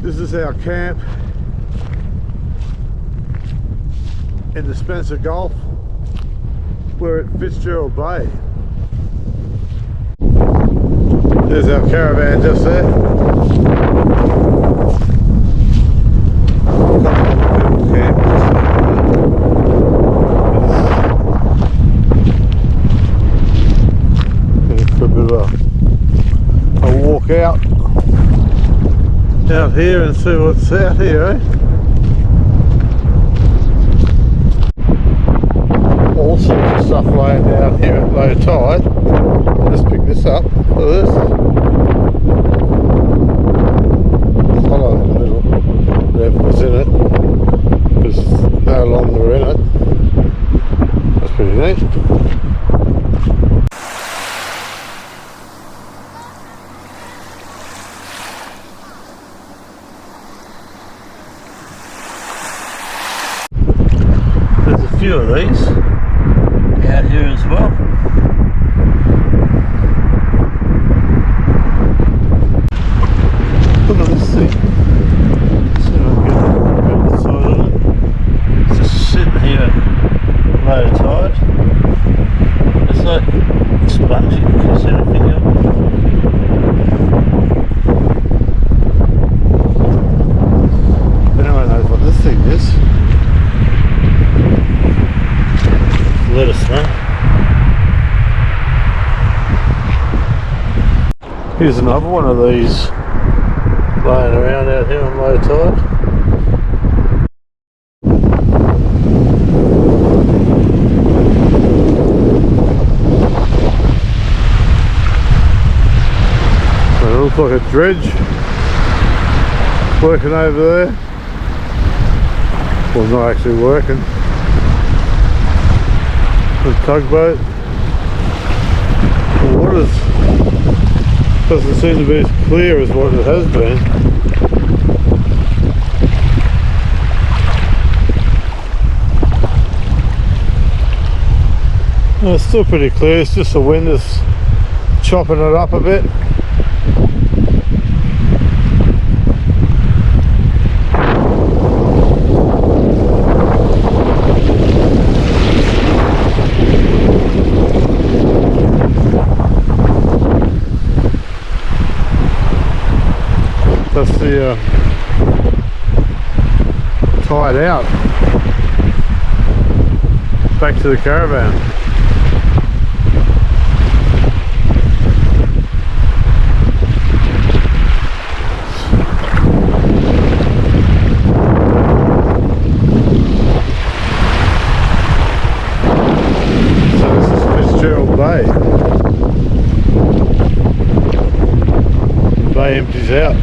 This is our camp in the Spencer Gulf. We're at Fitzgerald Bay. There's our caravan just there. For a bit of a walk out here and see what's out here, eh? All sorts of stuff laying down here at low tide. Just pick this up. Look at this. It's hollow in the middle. Whatever's in it is no longer in it. That's pretty neat. There's a few of these out here as well. Look at this thing. See if I can get the side of it. It's just sitting here at low tide. It's like spongy. Can you see anything else? If anyone knows what this thing is, let us know. Here's another one of these laying around out here on low tide. It looks like a dredge working over there. Well, not actually working. The tugboat. The water doesn't seem to be as clear as what it has been. No, it's still pretty clear, it's just the wind is chopping it up a bit. That's the tide out back to the caravan. So this is Fitzgerald Bay. The bay empties out.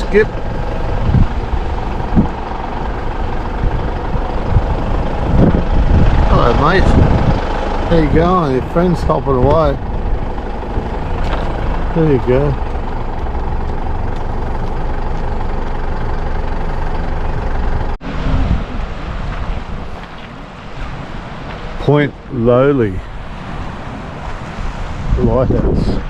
skip. Hello mate, how you going? Your friend's hopping away. There you go. Point Lowly Lighthouse.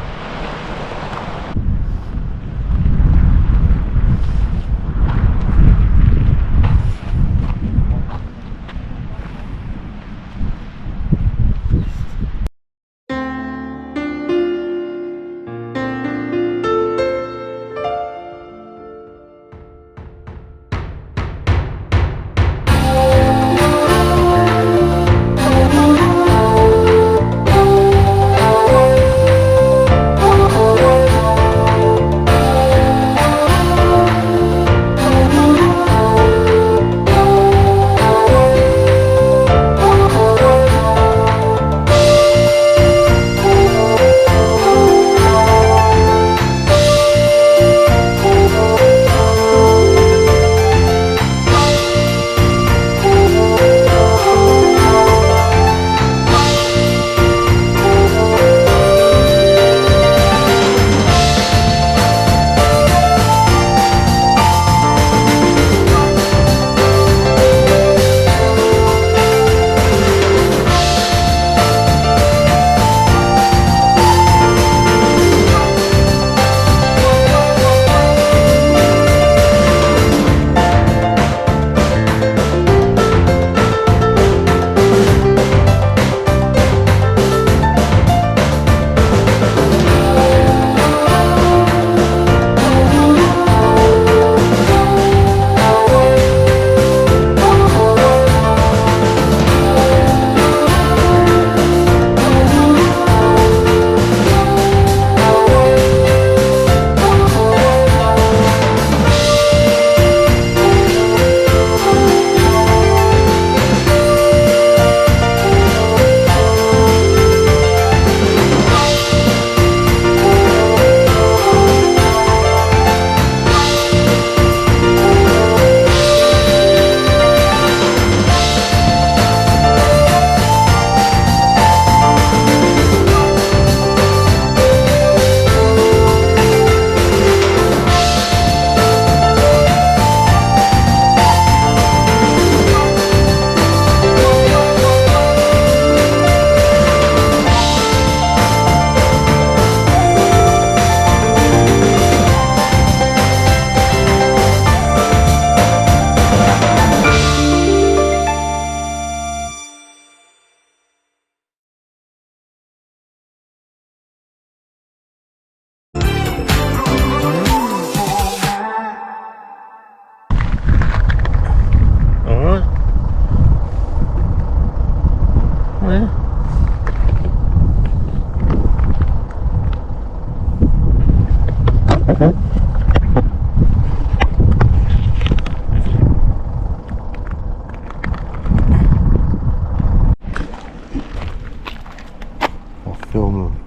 Film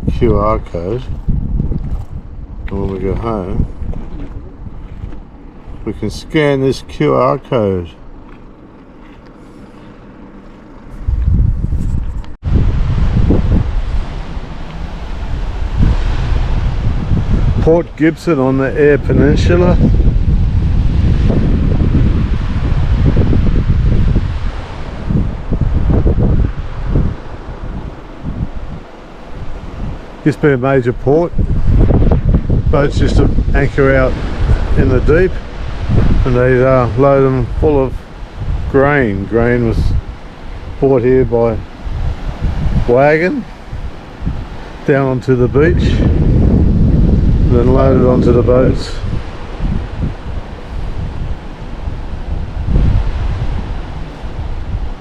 the QR code, and when we go home we can scan this QR code. Port Gibson on the Eyre Peninsula. Used to be a major port. Boats used to anchor out in the deep and they'd load them full of grain. Grain was brought here by wagon down onto the beach and then loaded onto the boats.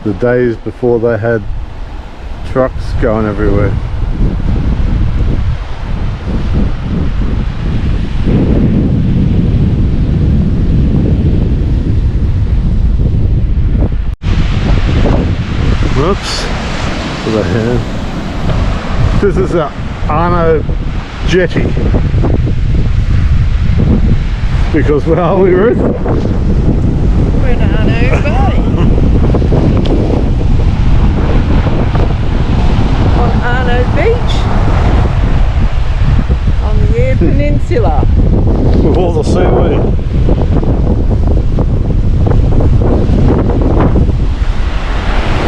The days before they had trucks going everywhere. Whoops, with a hand. This is a Arno jetty. Because where are we, Ruth? We're in Arno Bay. On Arno Beach. On the Eyre Peninsula. With all the seaweed.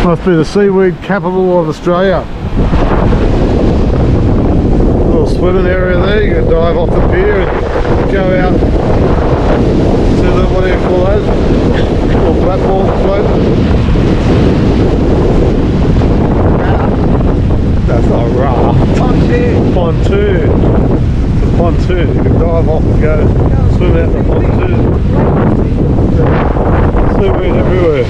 Must be the seaweed capital of Australia. Little swimming area there, you can dive off the pier and go out to the, what do you call those? Little platforms floating. That's not a raft. Pontoon. Pontoon. It's a pontoon. You can dive off and go swim out the pontoon. Seaweed everywhere.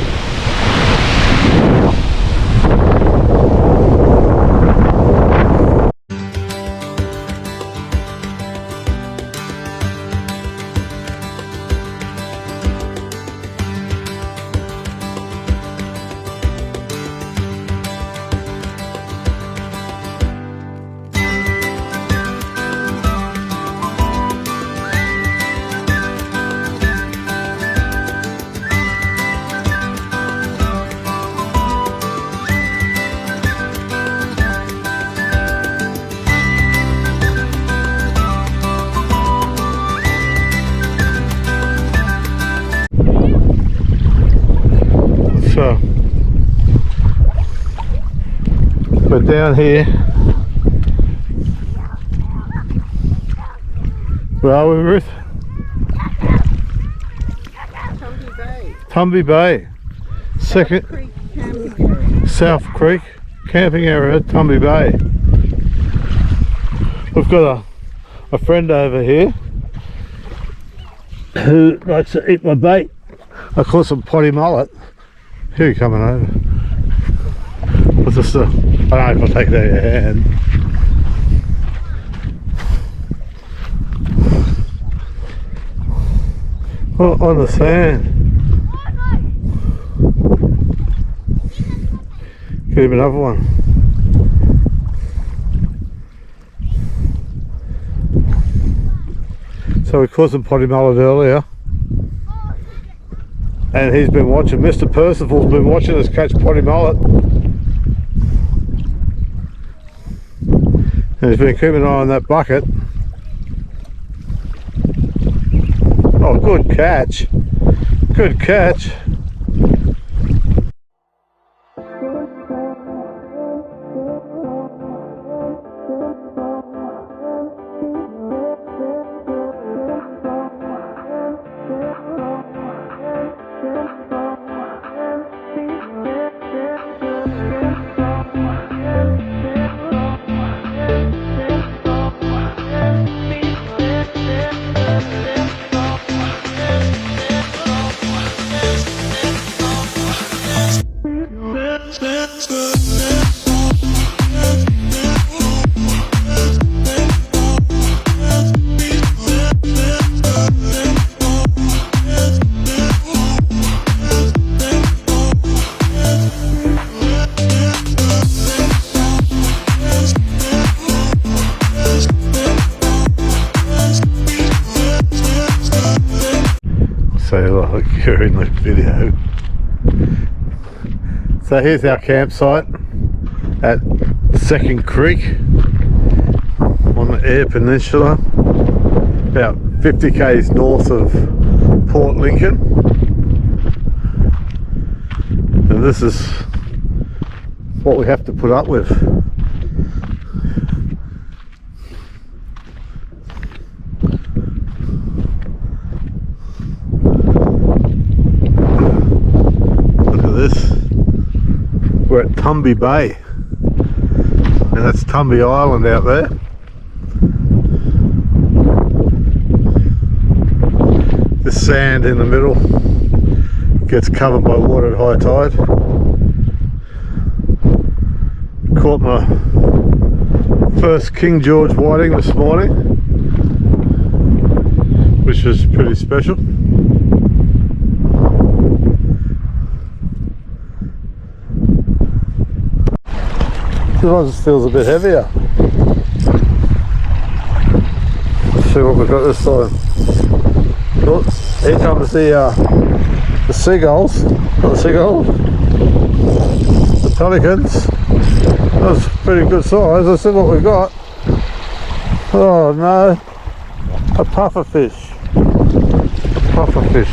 So we're down here. Where are we, Ruth? Tumby Bay. Tumby Bay. Second Creek camping area. South Creek camping area at Tumby Bay. We've got a friend over here who likes to eat my bait. I call some potty mullet. Here you coming over. What's this? I don't know if I'll take it out of your hand. Oh, on the sand. Get him another one. So we caught some potty mullet earlier. And he's been watching, Mr. Percival's been watching us catch potty mullet. And he's been keeping an eye on that bucket. Oh, good catch. Good catch. Like you're in the video. So here's our campsite at Second Creek on the Eyre Peninsula, about 50 k's north of Port Lincoln. And this is what we have to put up with. We're at Tumby Bay, and that's Tumby Island out there. The sand in the middle gets covered by water at high tide. Caught my first King George whiting this morning, which was pretty special. This one just feels a bit heavier. Let's see what we've got this side. Oh, look. Here comes the seagulls. Not the seagulls. The pelicans. That's pretty good size. Let's see what we got. Oh no. A puffer fish. A puffer fish.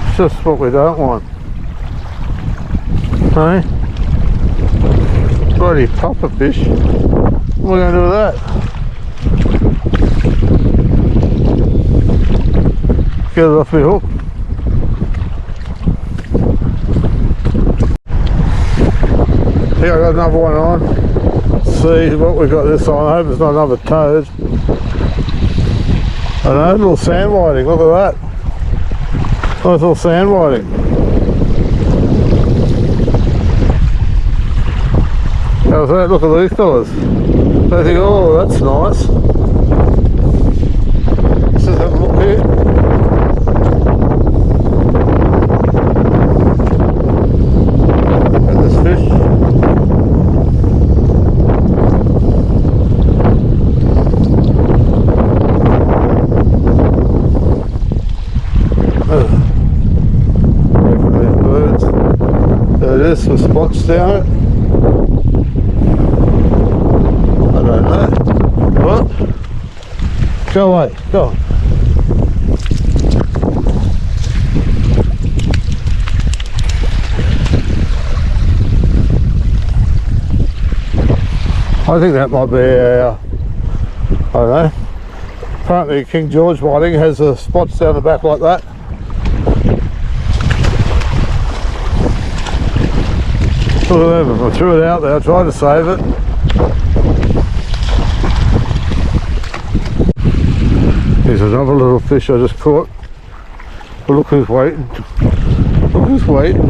It's just what we don't want. Hey? Bloody puffer fish. What are we going to do with that? Get it off my hook. Here I got another one on. See what we got this on. I hope it's not another toad. I know, a little sand whiting, look at that. Nice little sand whiting. How's that? Look at these fellas. They think, oh, that's nice. Let's just have a look here. At this fish. Away from these birds. There it is, some spots down it. I don't know. What? Go away, go on. I think that might be a, I don't know. Apparently King George whiting has spots down the back like that. Look at them, I threw it out there, I tried to save it. Here's another little fish I just caught. But look who's waiting. Look who's waiting.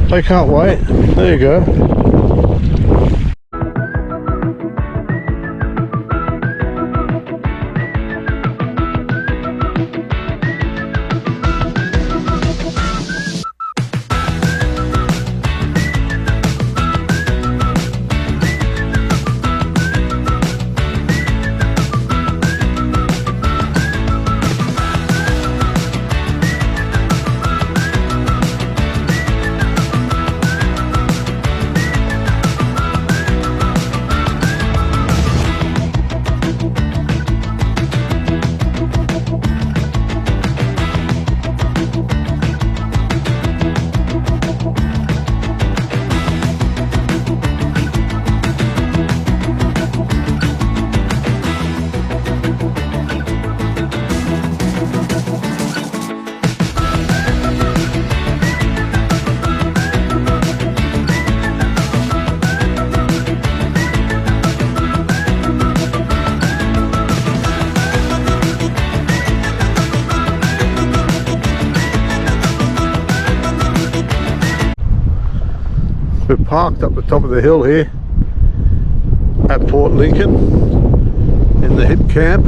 They can't wait. There you go. We're parked up the top of the hill here at Port Lincoln in the hip camp.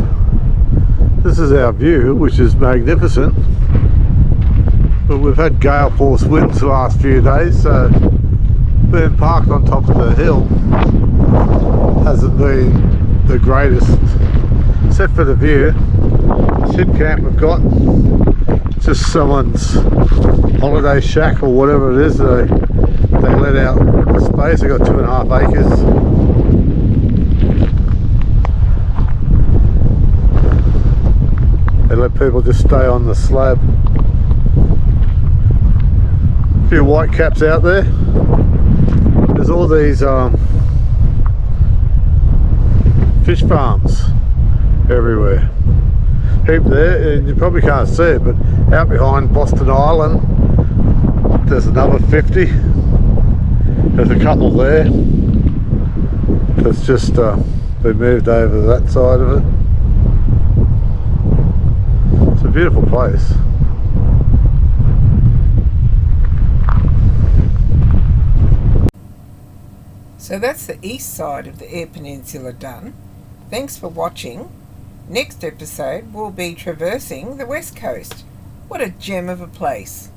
This is our view, which is magnificent, but we've had gale force winds the last few days, so being parked on top of the hill hasn't been the greatest, except for the view. This hip camp we've got, just someone's holiday shack or whatever it is. They let out the space. They got 2.5 acres. They let people just stay on the slab. A few white caps out there. There's all these fish farms everywhere. Heap there, and you probably can't see it, but out behind Boston Island there's another 50. There's a couple there that's just been moved over to that side of it. It's a beautiful place. So that's the east side of the Eyre Peninsula done. Thanks for watching. Next episode we'll be traversing the west coast. What a gem of a place.